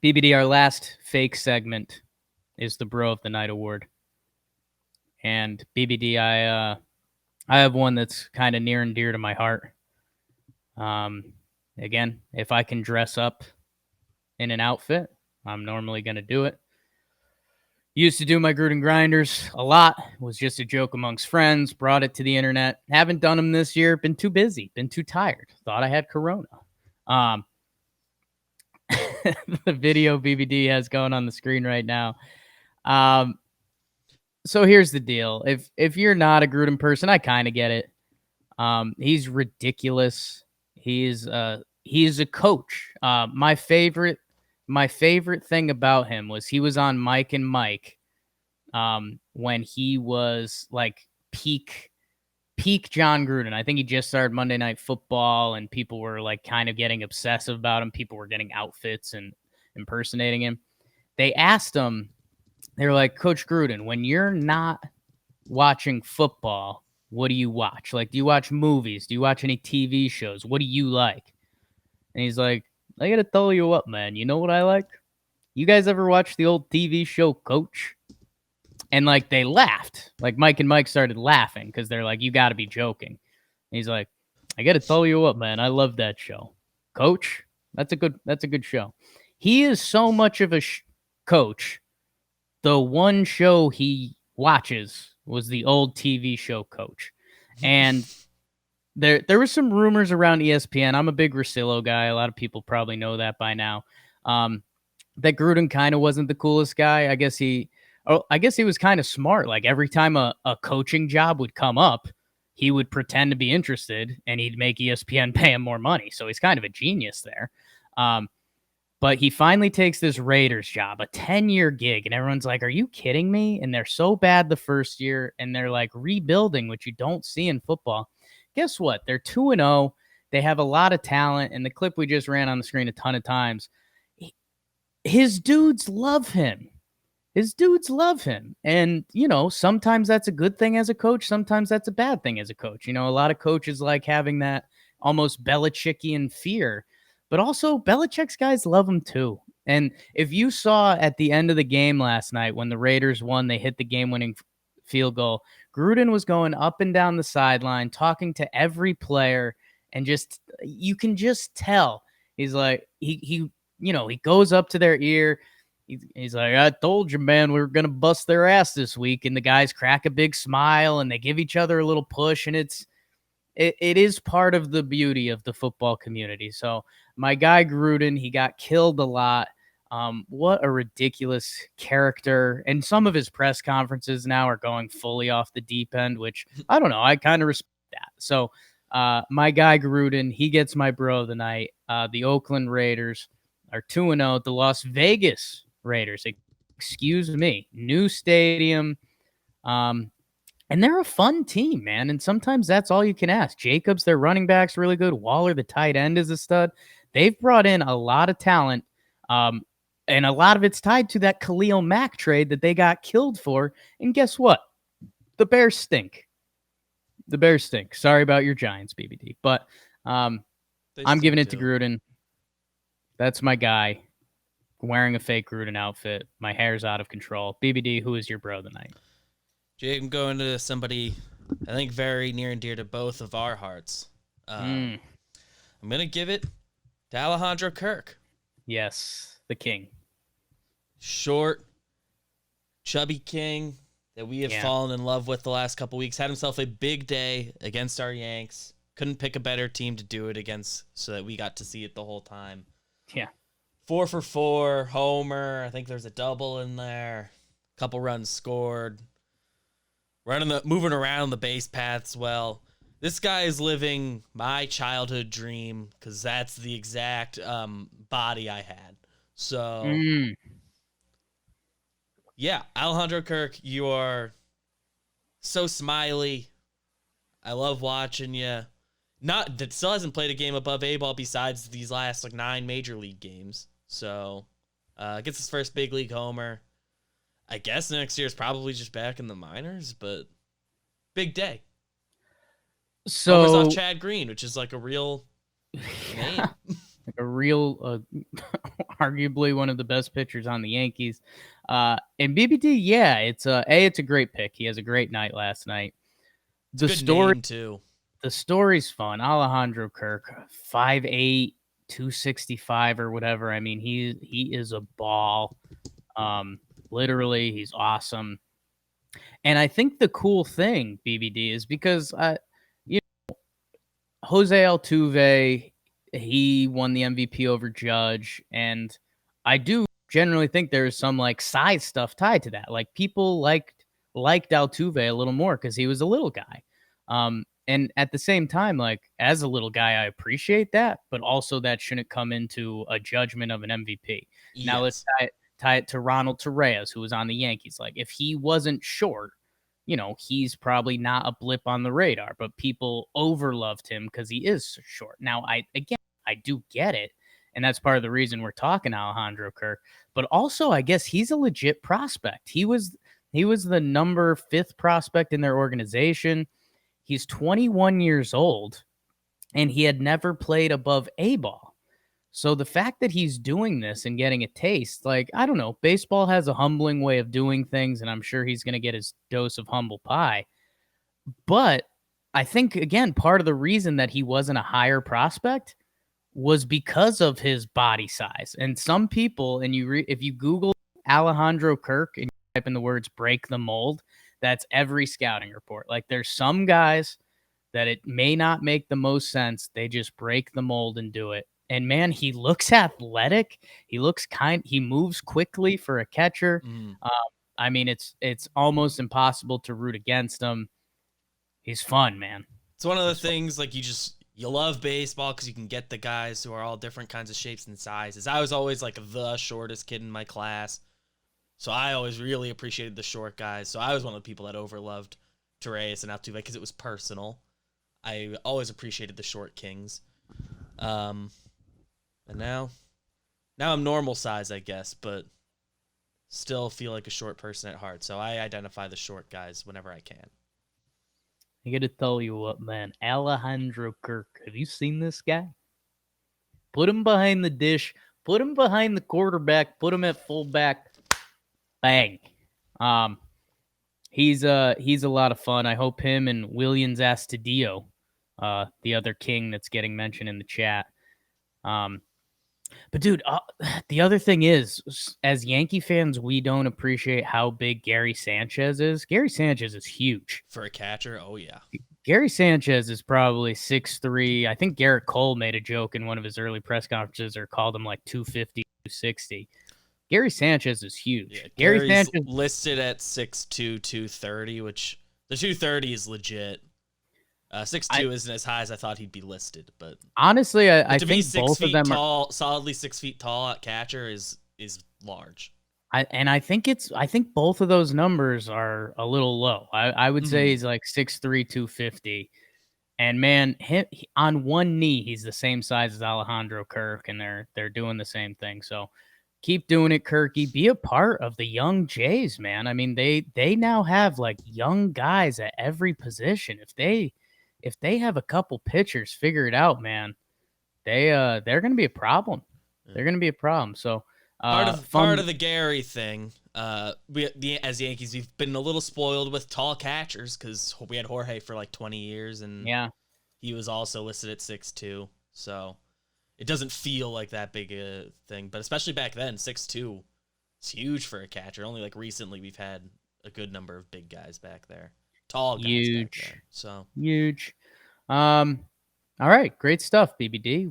BBD, our last fake segment is the Bro of the Night Award. And BBD, I have one that's kind of near and dear to my heart. Again, if I can dress up in an outfit, I'm normally going to do it. Used to do my Gruden grinders a lot. Was just a joke amongst friends. Brought it to the internet. Haven't done them this year. Been too busy. Been too tired. Thought I had corona. The video BBD has going on the screen right now. So here's the deal. If you're not a Gruden person, I kind of get it. He's ridiculous. He's a coach. My favorite thing about him was he was on Mike and Mike when he was like peak John Gruden. I think he just started Monday Night Football, and people were like kind of getting obsessive about him. People were getting outfits and impersonating him. They asked him, they were like, Coach Gruden, when you're not watching football, what do you watch? Like, do you watch movies? Do you watch any TV shows? What do you like? And he's like, I gotta tell you what, man. You know what I like? You guys ever watch the old TV show Coach? And like they laughed. Like Mike and Mike started laughing because they're like, you gotta be joking. And he's like, I gotta tell you what, man. I love that show. Coach? That's a good show. He is so much of a coach. The one show he watches was the old TV show Coach. And there were some rumors around ESPN. I'm a big Russillo guy. A lot of people probably know that by now. That Gruden kind of wasn't the coolest guy. I guess he was kind of smart. Like every time a coaching job would come up, he would pretend to be interested and he'd make ESPN pay him more money. So he's kind of a genius there. But he finally takes this Raiders job, a 10-year gig, and everyone's like, are you kidding me? And they're so bad the first year, and they're like rebuilding, which you don't see in football. Guess what? They're 2-0. They have a lot of talent, and the clip we just ran on the screen a ton of times, his dudes love him. And, you know, sometimes that's a good thing as a coach. Sometimes that's a bad thing as a coach. You know, a lot of coaches like having that almost Belichickian fear. But also, Belichick's guys love him too. And if you saw at the end of the game last night when the Raiders won, they hit the game-winning field goal. Gruden was going up and down the sideline, talking to every player, and just you can just tell he's like he goes up to their ear. He's like, I told you, man, we were gonna bust their ass this week, and the guys crack a big smile and they give each other a little push, and it is part of the beauty of the football community. So my guy Gruden, he got killed a lot. What a ridiculous character. And some of his press conferences now are going fully off the deep end, which I don't know. I kind of respect that. So my guy Gruden, he gets my bro of the night. The Oakland Raiders are 2-0. The Las Vegas Raiders, excuse me, new stadium. And they're a fun team, man. And sometimes that's all you can ask. Jacobs, their running back's really good. Waller, the tight end, is a stud. They've brought in a lot of talent. And a lot of it's tied to that Khalil Mack trade that they got killed for. And guess what? The Bears stink. Sorry about your Giants, BBD. But I'm giving it to Gruden. That's my guy. Wearing a fake Gruden outfit. My hair's out of control. BBD, who is your bro tonight? Jake, I'm going to somebody I think very near and dear to both of our hearts. I'm going to give it to Alejandro Kirk. Yes, the king. Short, chubby king that we have fallen in love with the last couple weeks. Had himself a big day against our Yanks. Couldn't pick a better team to do it against so that we got to see it the whole time. Yeah. 4 for 4, homer. I think there's a double in there. Couple runs scored. Moving around the base paths well. This guy is living my childhood dream because that's the exact body I had. So, yeah, Alejandro Kirk, you are so smiley. I love watching you. That still hasn't played a game above A-ball besides these last 9 major league games. So, gets his first big league homer. I guess next year is probably just back in the minors, but big day. So homers off Chad Green, which is like a real name. like a real, arguably one of the best pitchers on the Yankees. And BBD, yeah, it's a great pick. He has a great night last night. It's a The good story name too. the story's fun. Alejandro Kirk, 5'8", 265 or whatever. I mean, he is a ball. Um, Literally, he's awesome. And I think the cool thing, BBD, is because you Jose Altuve, he won the MVP over Judge, and I do generally think there's some like size stuff tied to that. Like people liked Altuve a little more because he was a little guy. And at the same time, like as a little guy, I appreciate that, but also that shouldn't come into a judgment of an MVP. Now let's Yes. tie it to Ronald Torreyes, who was on the Yankees. Like if he wasn't short, he's probably not a blip on the radar, but people overloved him because he is so short. Now, I do get it, and that's part of the reason we're talking Alejandro Kirk. But also, I guess he's a legit prospect. He was the number 5th prospect in their organization. He's 21 years old, and he had never played above A ball. So the fact that he's doing this and getting a taste, like, I don't know, baseball has a humbling way of doing things, and I'm sure he's going to get his dose of humble pie. But I think, again, part of the reason that he wasn't a higher prospect was because of his body size. And some people, and if you Google Alejandro Kirk and you type in the words break the mold, that's every scouting report. Like, there's some guys that it may not make the most sense. They just break the mold and do it. And man, he looks athletic. He moves quickly for a catcher. Mm. Um, I mean, it's almost impossible to root against him. He's fun, man. It's one of the He's fun. things like you love baseball because you can get the guys who are all different kinds of shapes and sizes. I was always like the shortest kid in my class, so I always really appreciated the short guys. So I was one of the people that overloved Torres and Altuve because it was personal. I always appreciated the short kings. And now I'm normal size, I guess, but still feel like a short person at heart. So I identify the short guys whenever I can. I got to tell you what, man. Alejandro Kirk. Have you seen this guy? Put him behind the dish. Put him behind the quarterback. Put him at fullback. Bang. Um, he's a lot of fun. I hope him and Williams Astudillo, the other king that's getting mentioned in the chat. But dude, the other thing is, as Yankee fans, we don't appreciate how big Gary Sanchez is. Gary Sanchez is huge. For a catcher, oh yeah. Gary Sanchez is probably 6'3". I think Garrett Cole made a joke in one of his early press conferences or called him like 250, 260. Gary Sanchez is huge. Yeah, Gary Gary's Sanchez listed at 6'2", 230, which the 230 is legit. 6'2" isn't as high as I thought he'd be listed, but honestly, I to be think both of them tall, solidly 6 feet tall at catcher is large. I think both of those numbers are a little low. I would say he's like 6'3", 250. And man, on one knee, he's the same size as Alejandro Kirk, and they're doing the same thing. So keep doing it, Kirky. Be a part of the young Jays, man. I mean, they now have like young guys at every position. If they have a couple pitchers figure it out, man, they're gonna be a problem. They're gonna be a problem. So Part of the Gary thing. As Yankees, we've been a little spoiled with tall catchers because we had Jorge for like 20 years, and yeah. he was also listed at 6'2". So it doesn't feel like that big a thing, but especially back then, 6'2" is huge for a catcher. Only like recently we've had a good number of big guys back there, tall guys back there. So Huge. All right, great stuff, BBD.